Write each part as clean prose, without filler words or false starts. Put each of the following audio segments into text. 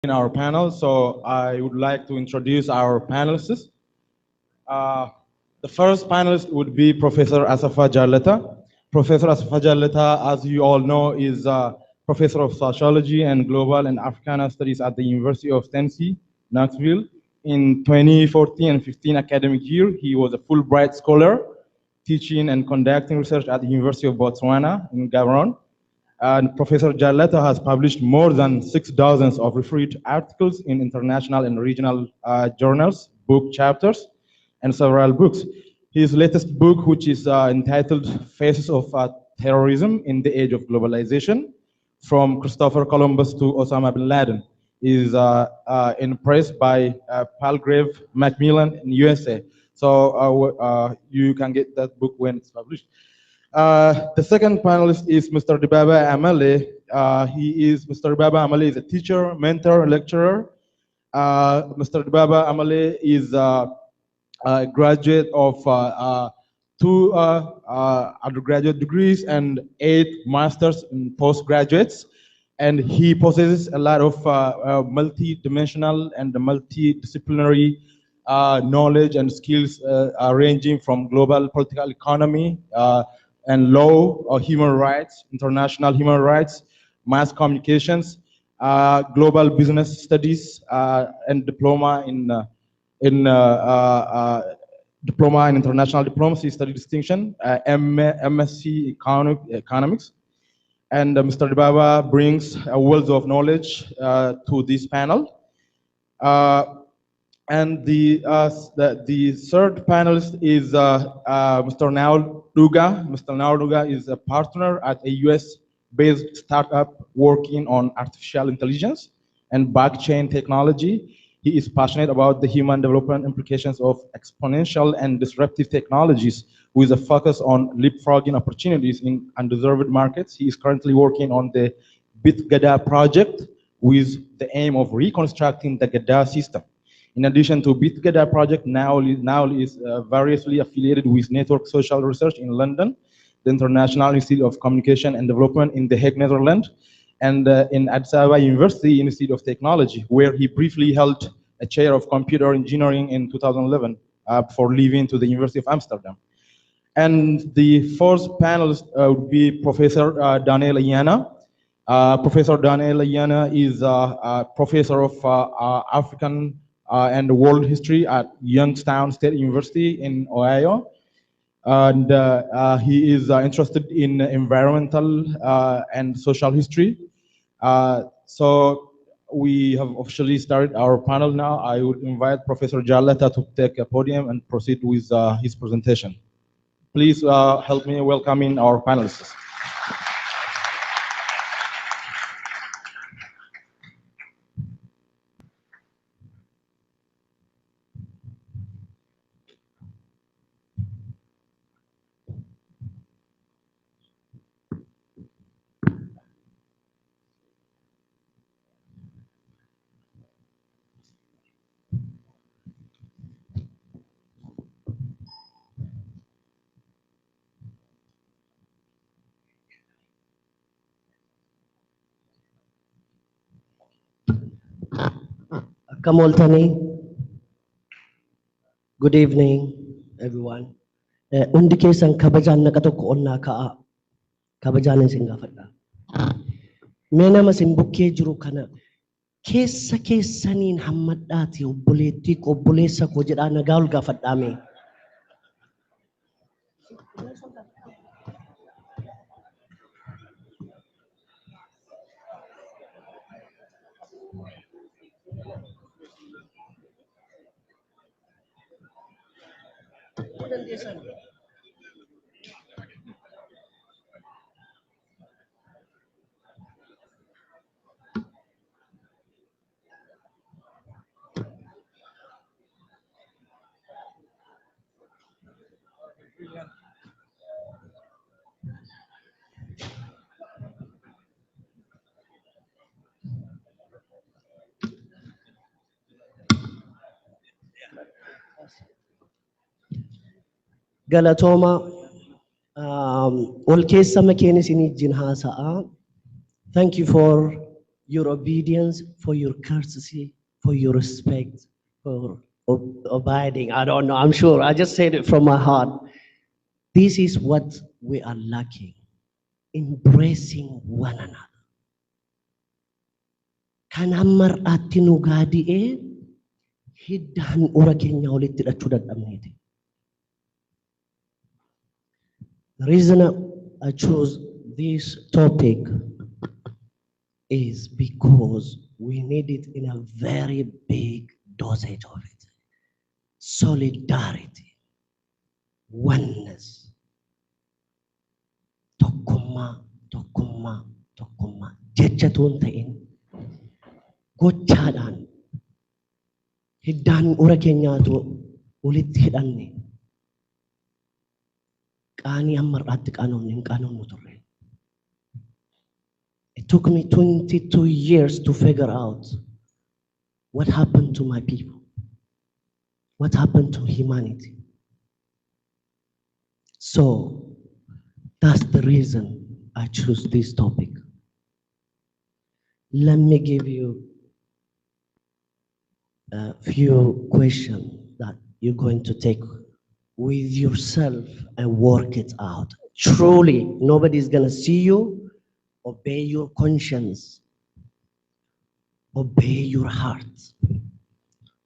in our panel, so I would like to introduce our panelists. Uh, the first panelist would be Professor Asafa Jaleta. Professor Asafa Jaleta, as you all know, is a professor of sociology and global and Africana studies at the University of Tennessee, Knoxville. In 2014 and 15 academic year, he was a Fulbright scholar, teaching and conducting research at the University of Botswana in Gaborone. And Professor Jaleta has published more than 6 dozens of referred articles in international and regional journals, book chapters, and several books. His latest book, which is entitled Faces of Terrorism in the Age of Globalization, from Christopher Columbus to Osama bin Laden, is in press by Palgrave Macmillan in USA. So you can get that book when it's published. The second panelist is Mr. Dibaba Amale. Mr. Dibaba Amale is a teacher, mentor, lecturer. Mr. Dibaba Amale is a graduate of two undergraduate degrees and 8 masters and postgraduates. And he possesses a lot of multi-dimensional and multidisciplinary knowledge and skills ranging from global political economy and law or human rights, international human rights, mass communications, global business studies, and diploma in international diplomacy study distinction, MSc economics. And Mr. Dibaba brings a wealth of knowledge to this panel. And the third panelist is Mr. Naul Duga. Mr. Naul Duga is a partner at a US-based startup working on artificial intelligence and blockchain technology. He is passionate about the human development implications of exponential and disruptive technologies with a focus on leapfrogging opportunities in undeserved markets. He is currently working on the BitGada project with the aim of reconstructing the Gada system. In addition to BitGada project, now is variously affiliated with Network Social Research in London, the International Institute of Communication and Development in The Hague, Netherlands, and in Addis Ababa University Institute of Technology, where he briefly held a chair of computer engineering in 2011 before leaving to the University of Amsterdam. And the fourth panelist would be Professor Daniel Ayana. Professor Daniel Ayana is a professor of African and world history at Youngstown State University in Ohio. And he is interested in environmental and social history. So we have officially started our panel now. I would invite Professor Jaleta to take a podium and proceed with his presentation. Please help me welcoming our panelists. Kamoltani, good evening, everyone. Undi keessan kabajaan naqa tokko onnaa ka'a. Kabajaan isin gaafadha. Mee nama isin bukkee jiru kana keessa keessaniin hammadhaati obboleettii obboleessa koo jedhaa nagaa ol gaafadhaame. Galatooma ol keessa makeen isinii jin haasa'a. Thank you for your obedience, for your courtesy, for your respect, for abiding. I don't know, I'm sure. I just said it from my heart. This is what we are lacking. Embracing one another. Kan hammar atti nu gaadi'ee hiddaan ura keenya walitti hidhachuu dadhabneeti. The reason I chose this topic is because we need it in a very big dosage of it. Solidarity, oneness, tokkummaa, tokkummaa, tokkummaa. Jecha tuun ta'in gochaadhaan hiddaan ura keenyaatu walitti hidhanne qaanii hammarraatti qaanoomne hin qaanoomnu turre. It took me 22 years to figure out what happened to my people, what happened to humanity. So that's the reason I chose this topic. Let me give you a few questions that you're going to take with yourself and work it out. Truly, nobody's going to see you. Obey your conscience. Obey your heart.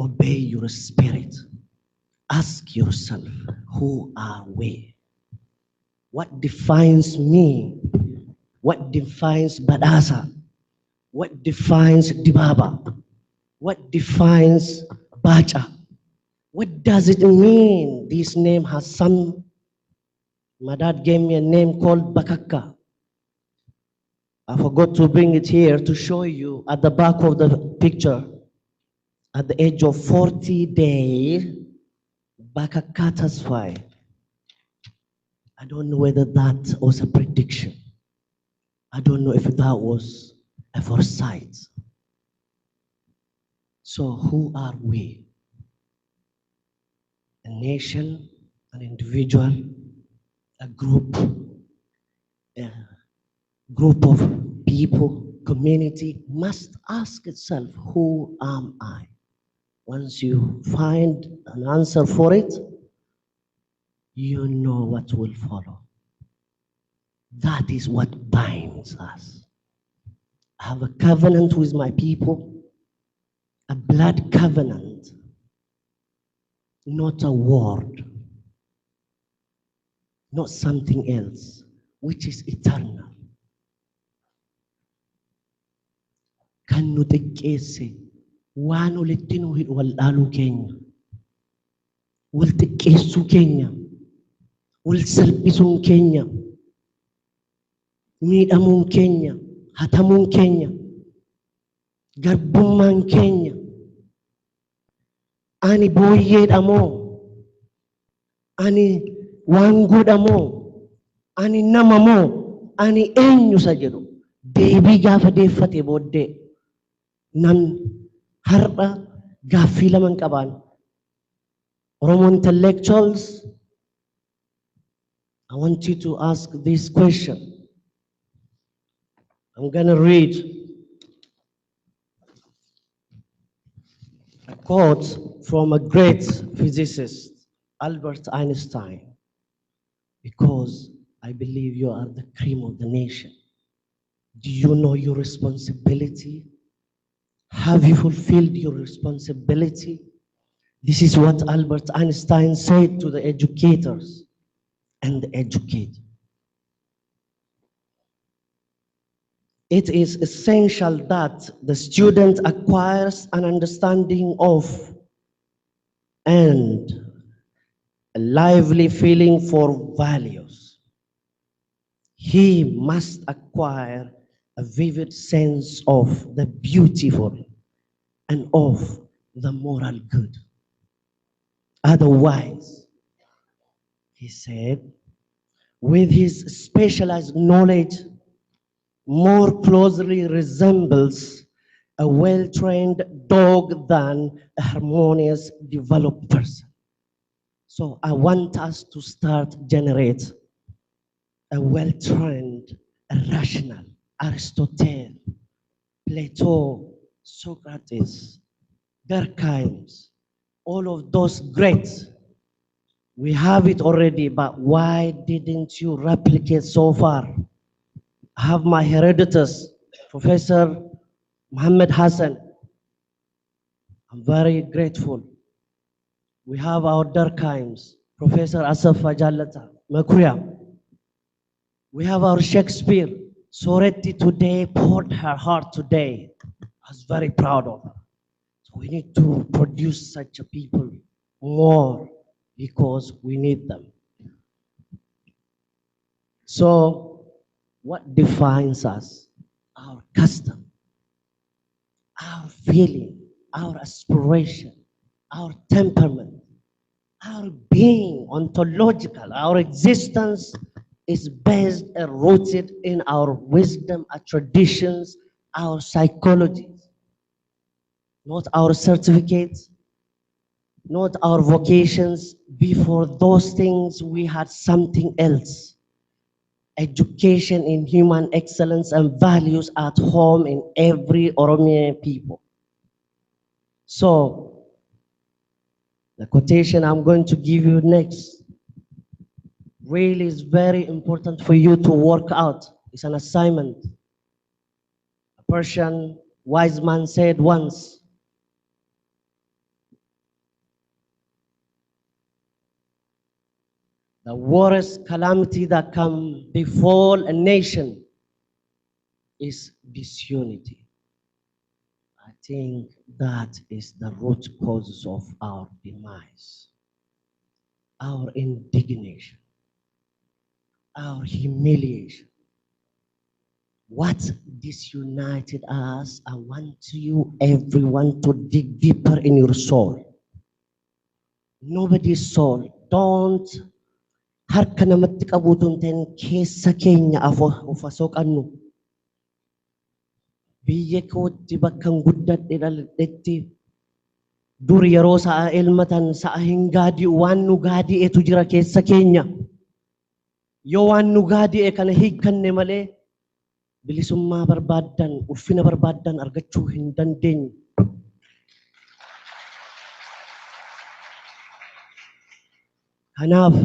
Obey your spirit. Ask yourself, who are we? What defines me? What defines Badasa? What defines Dibaba? What defines Bacha? What does it mean? This name has some. My dad gave me a name called Bakaka. I forgot to bring it here to show you at the back of the picture. At the age of 40 days, Bakaka testified. I don't know whether that was a prediction. I don't know if that was a foresight. So who are we? A nation, an individual, a group of people, community must ask itself, who am I? Once you find an answer for it, you know what will follow. That is what binds us. I have a covenant with my people, a blood covenant, not a word, not something else, which is eternal. Kan nu xiqqeesse waan walitti nu hidhu wal dhaaluu keenya, wal xiqqeessuu keenya, wal salphisuun keenya, miidhamuun keenya, hatamuun keenya, garbummaan keenya. Ani booyyeedha moo? Ani waangoodha moo? Ani nama moo? Ani eenyu isa jedhu deebii gaafa deeffate booddee nan har'a gaaffii lama qaban. Oromo intellectuals, I want you to ask this question. I'm gonna read a quote from a great physicist, Albert Einstein, because I believe you are the cream of the nation. Do you know your responsibility? Have you fulfilled your responsibility? This is what Albert Einstein said to the educators and the educated. It is essential that the student acquires an understanding of and a lively feeling for values. He must acquire a vivid sense of the beautiful and of the moral good. Otherwise, he said, with his specialized knowledge, more closely resembles a well-trained dog than a harmonious, developed person. So I want us to start generate a well-trained, a rational, Aristotle Plato, Socrates, Durkheim, all of those greats. We have it already, but why didn't you replicate so far? I have my hereditors, Professor Muhammad Hassan. I'm very grateful. We have our Durkheims, Professor Asaf Fajallata, Makuya. We have our Shakespeare. Soretti today poured her heart today. I was very proud of her. So we need to produce such a people more because we need them. So what defines us? Our custom, our feeling, our aspiration, our temperament, our being ontological, our existence is based and rooted in our wisdom, our traditions, our psychologies, not our certificates, not our vocations. Before those things, we had something else. Education in human excellence and values at home in every Oromia people. So, the quotation I'm going to give you next really is very important for you to work out. It's an assignment. A Persian wise man said once, the worst calamity that can befall a nation is disunity. I think that is the root cause of our demise, our indignation, our humiliation. What disunited us? I want you, everyone, to dig deeper in your soul. Nobody's soul. Don't harka namatti qabuutu hin ta'in keessa keenya of soqannu. Biyya kootti bakka guddadhe dhaladhetti dur yeroo sa'a elmatan sa'a hin gaadi'u waan nu gaadi'etu jira keessa keenya. Yoo waan nu gaadi'e kana hiikkanne malee bilisummaa barbaaddan, ulfina barbaaddan argachuu hin dandeenyu. Kanaaf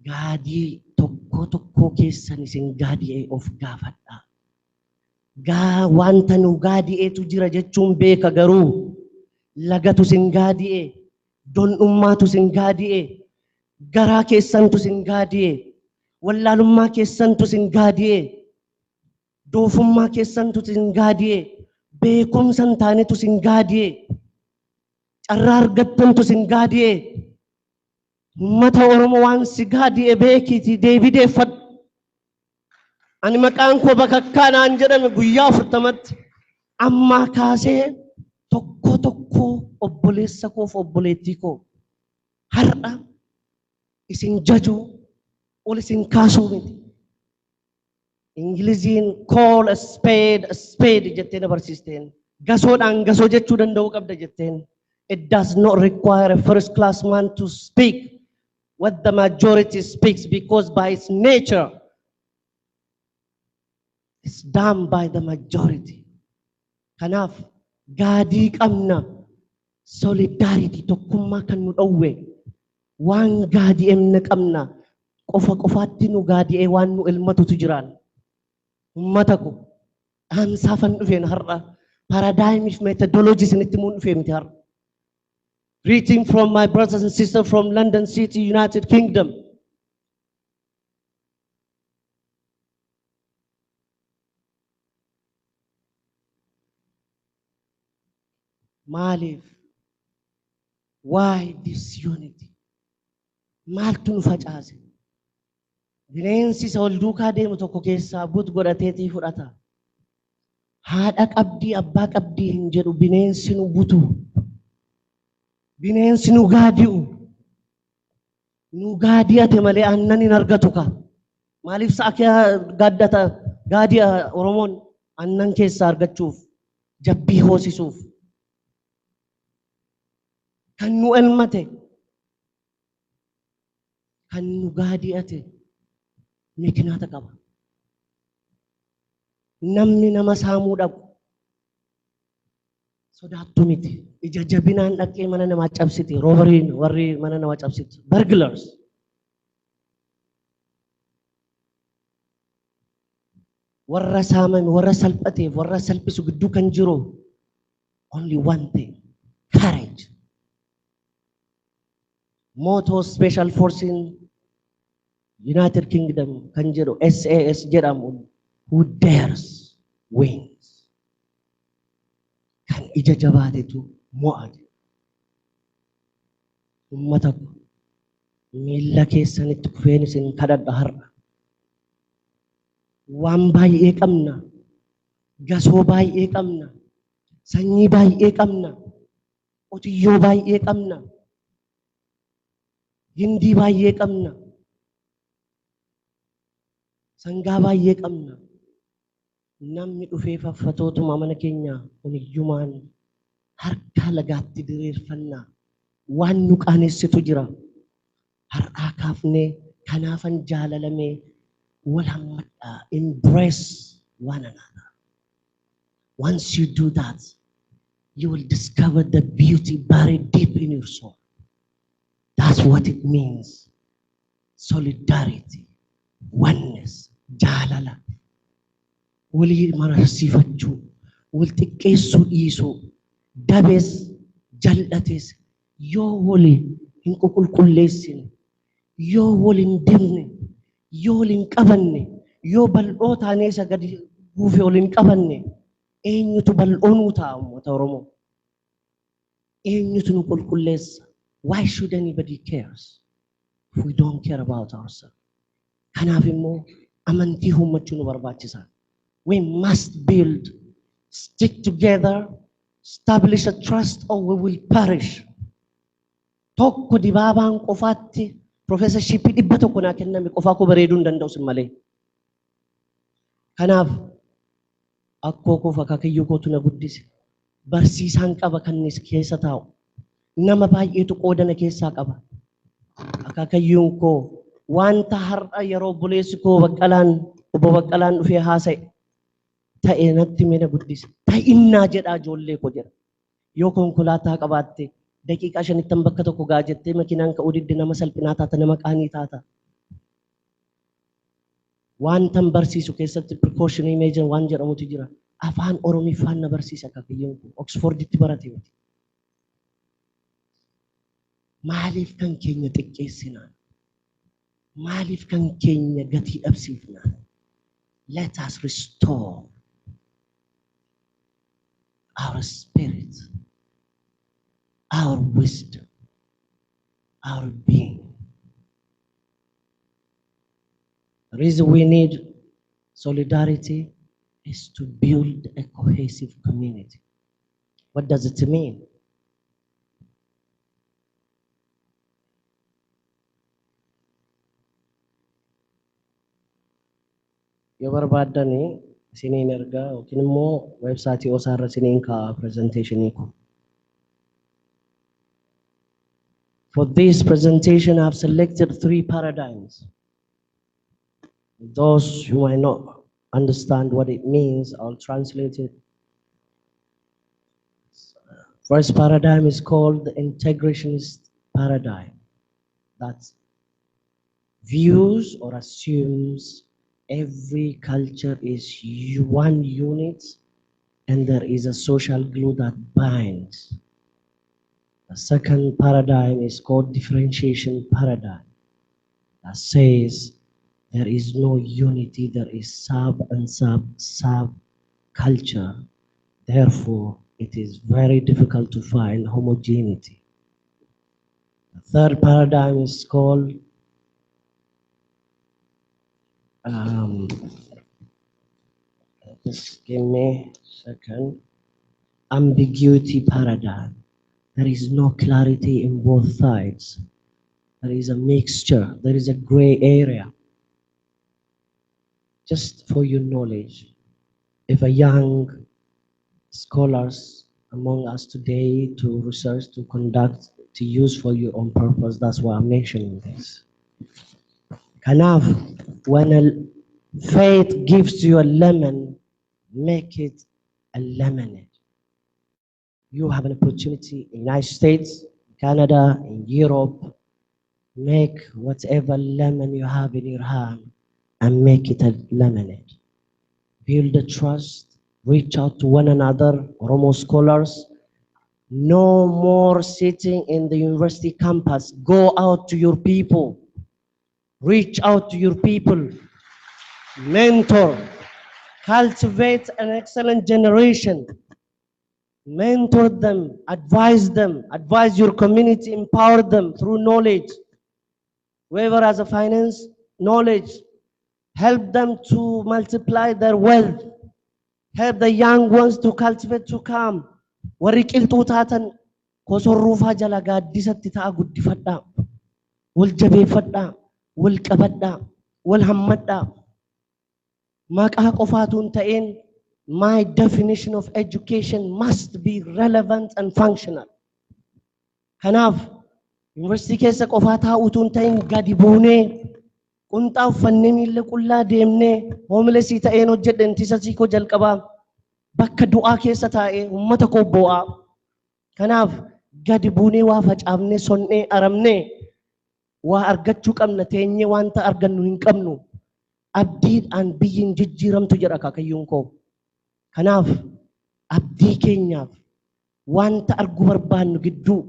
gaadii tokko keessan isin gaadi'e of gaafadha. Wanta nu gaadi'etu jira jechuun beeka garuu lagatu sin gaadi'e, dondhummaatu sin gaadi'e, garaa keessantu sin gaadi'e, wallaalummaa keessantu sin gaadi'e, doofummaa keessantu sin gaadi'e, beekumsa hin taanetu sin gaadi'e, carraa argattantu sin gaadi'e. Uummata Oromoo waan si gaadi'e beekiti deebideeffadhu. Ani maqaan koo bakakkaanaan jedhame guyyaa 40tti ammaa kaasee tokko obboleessa koof obboleettii koo har'a isin jajuu ol isin kaasuu miti. Ingiliziin call a spade jettee dabarsisteen. Gasoodhaan gasoo jechuu danda'uu qabda jetteen. It does not require a first class man to speak what the majority speaks because by its nature it's done by the majority. Kanaaf gaadii qabna, solidarity tokkummaa kan nu dhowwe waan gaadi'emna qabna qofaatti nu gaadi'e waan nu elmatutu jiraan. Uummata ko dhaamsaafan dhufeen har'a paradigmiif methodology isinitti muun dhufee miti har'a. Greeting from my brothers and sisters from London City, United Kingdom. Maaliif? Why disunity? Maaltu nu facaase? Bineensi isa ol duukaa deemu tokko keessaa but godhateetii fudhata. Haadha qabdii abbaa qabdii hin jedhu bineensi nu butu. Bineensi nu gaadi'u. Nu gaadi'ate malee aannan hin argatu ka. Maaliif sa'a gaaddata gaadi'a Oromoon aannan keessaa argachuuf jabbii hoosisuuf. Kan nu elmate, kan nu gaadi'ate mikinaata qaba. namni nama saamuu dhabu sodaattu miti. Ija jabinaan dhaqee mana namaa cabsiti. Roobariin warri mana namaa cabsiti. Burglars. Warra saamame, warra salphateef, warra salphisu gidduu kan jiru only one thing, courage. Motto Special Force in United Kingdom kan jedhu SAS jedhamu, who dares wins. Kan ija jabaatetu mo'ate. Ummata ko miilla keessanitti kufeen isin kadhadha har'a. Waan baay'ee qabna, gasoo baay'ee qabna, sanyii baay'ee qabna, qotiyyoo baay'ee qabna, gindii baay'ee qabna, sangaa baay'ee qabna. Namni dhufee faffatootuma mana keenya kuniyyumaan harka lagaatti diriirfannaa waan nu qaanessitu jira. Har'aa kaafnee kanaafan jaalalamee wal hammadhaa, embrace one another. Once you do that, you will discover the beauty buried deep in your soul. That's what it means. Solidarity, oneness, jaalala. Walii mararsiifachuu, wal xiqqeessuu dhiisuu, dabees jal'atees yoo wali hin qulqulleessine, yoo wal hin dibne, yoo wal hin qabanne, yoo bal'oo taanee isa gadi guufee wal hin qabanne, eenyutu bal'oo nuu ta'a uummata Oromoo? Eenyutu nu qulqulleessa? Why should anybody cares if we don't care about ourselves? Kanaaf immoo amantii uummachuu nu barbaachisaa. We must build, stick together, establish a trust or we will perish. Tokko dibaabaan qofaatti professorshipii 100 naa kenname qofaa koo bareeduu hin danda'u sin malee. Kanaaf akkoo koo akaakayyuu kootu na guddise. Barsiisaan qaba kannis keessa taa'u. Nama baay'eetu qoodana keessaa qaba. Akaakayyuun koo wanta har'a yeroo buleessi koo obbo Baqqalaan dhufee haasa'e. Ta'e natti mina guddise. Ta'innaa jedhaa ijoollee koo jedha. Yoo konkolaataa qabaatte daqiiqaa 5 bakka tokko gaa jettee makiinaan ka'uu didde nama salphinaa taata, nama qaanii taata. Wantan barsiisu keessatti precautionary measure waan jedhamutu jira. Afaan Oromiffaan na barsiisa akaakayyuun koo. Oxforditti barate miti. Maaliif kan keenya xiqqeessinaan? Maaliif kan keenya gatii dhabsiifnaan? Let us restore our spirit, our wisdom, our being. The reason we need solidarity is to build a cohesive community. What does it mean? Yoo barbaadani isiniin ergaa yookiin immoo websaayitii osaarra isiniin kaa'a presentationii kun. For this presentation, I've selected 3 paradigms. Those who might not understand what it means, I'll translate it. First paradigm is called the integrationist paradigm. That views or assumes every culture is one unit and there is a social glue that binds. The second paradigm is called differentiation paradigm. That says there is no unity, there is sub and sub culture. Therefore, it is very difficult to find homogeneity. The third paradigm is called just give me a second. Ambiguity paradigm. There is no clarity in both sides. There is a mixture. There is a gray area. Just for your knowledge, if a young scholars among us today to research, to conduct, to use for your own purpose, that's why I'm mentioning this. Kanaf, when a faith gives you a lemon, make it a lemonade. You have an opportunity in the United States, Canada, in Europe. Make whatever lemon you have in your hand and make it a lemonade. Build the trust, reach out to one another, Oromo scholars. No more sitting in the university campus. Go out to your people. Reach out to your people. Mentor. Cultivate an excellent generation. Mentor them, advise your community, empower them through knowledge. Whoever has a finance, knowledge, help them to multiply their wealth. Help the young ones to cultivate to come. Warri qilxuu taatan kosorruufaa jala gaaddisatti ta'a guddifadhaa. Wal jabeeffadhaa, wal qabadhaa, wal hammadhaa. Maqaa qofaatu hin ta'in, my definition of education must be relevant and functional. Kanaaf yuunivarsiitii keessa qofaa taa'uutu hin ta'in gadi buunee qunxaa uffannee miilla qullaa deemnee hoomilesii ta'een hojjedhe intisasii koo jalqabaa bakka du'aa keessa taa'ee uummata koo boo'aa. Kanaaf gadi buunee waa facaafnee sonnee aramnee waa argachuu qabna teenyee wanta argannu hin qabnu. Abdiidhaan biyyiin jijjiiramtu jedha akaakayyuun koo. Kanaaf abdii keenyaaf wanta arguu barbaannu gidduu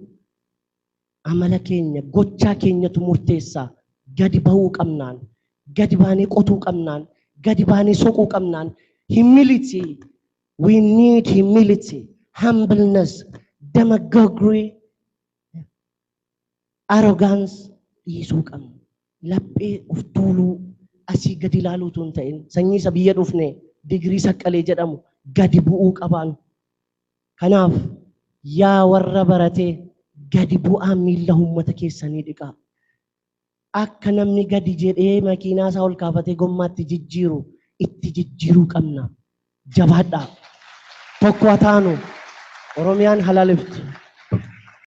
amala keenya gochaa keenyatu murteessaa. Gadi bahuu qabnaan, gadi baanee qotuu qabnaan, gadi baanee soquu qabnaan. Humility, we need humility, humbleness, demagoguery, arrogance dhiisuu qabna. Laphee of tuuluu asii gadi ilaaluutu hin ta'in sanyii isa biyya dhufne digirii saqqalee jedhamu gadi bu'uu qabaan. Kanaaf yaa warra baratee gadi bu'aa miilla uummata keessanii dhiqaa. Akka namni gadi jedhee makiinaa isaa ol kaafatee gommaatti jijjiiru itti jijjiiruu qabna. Jabaadhaa. Tokko haa taanu. Oromiyaan halaaliftu.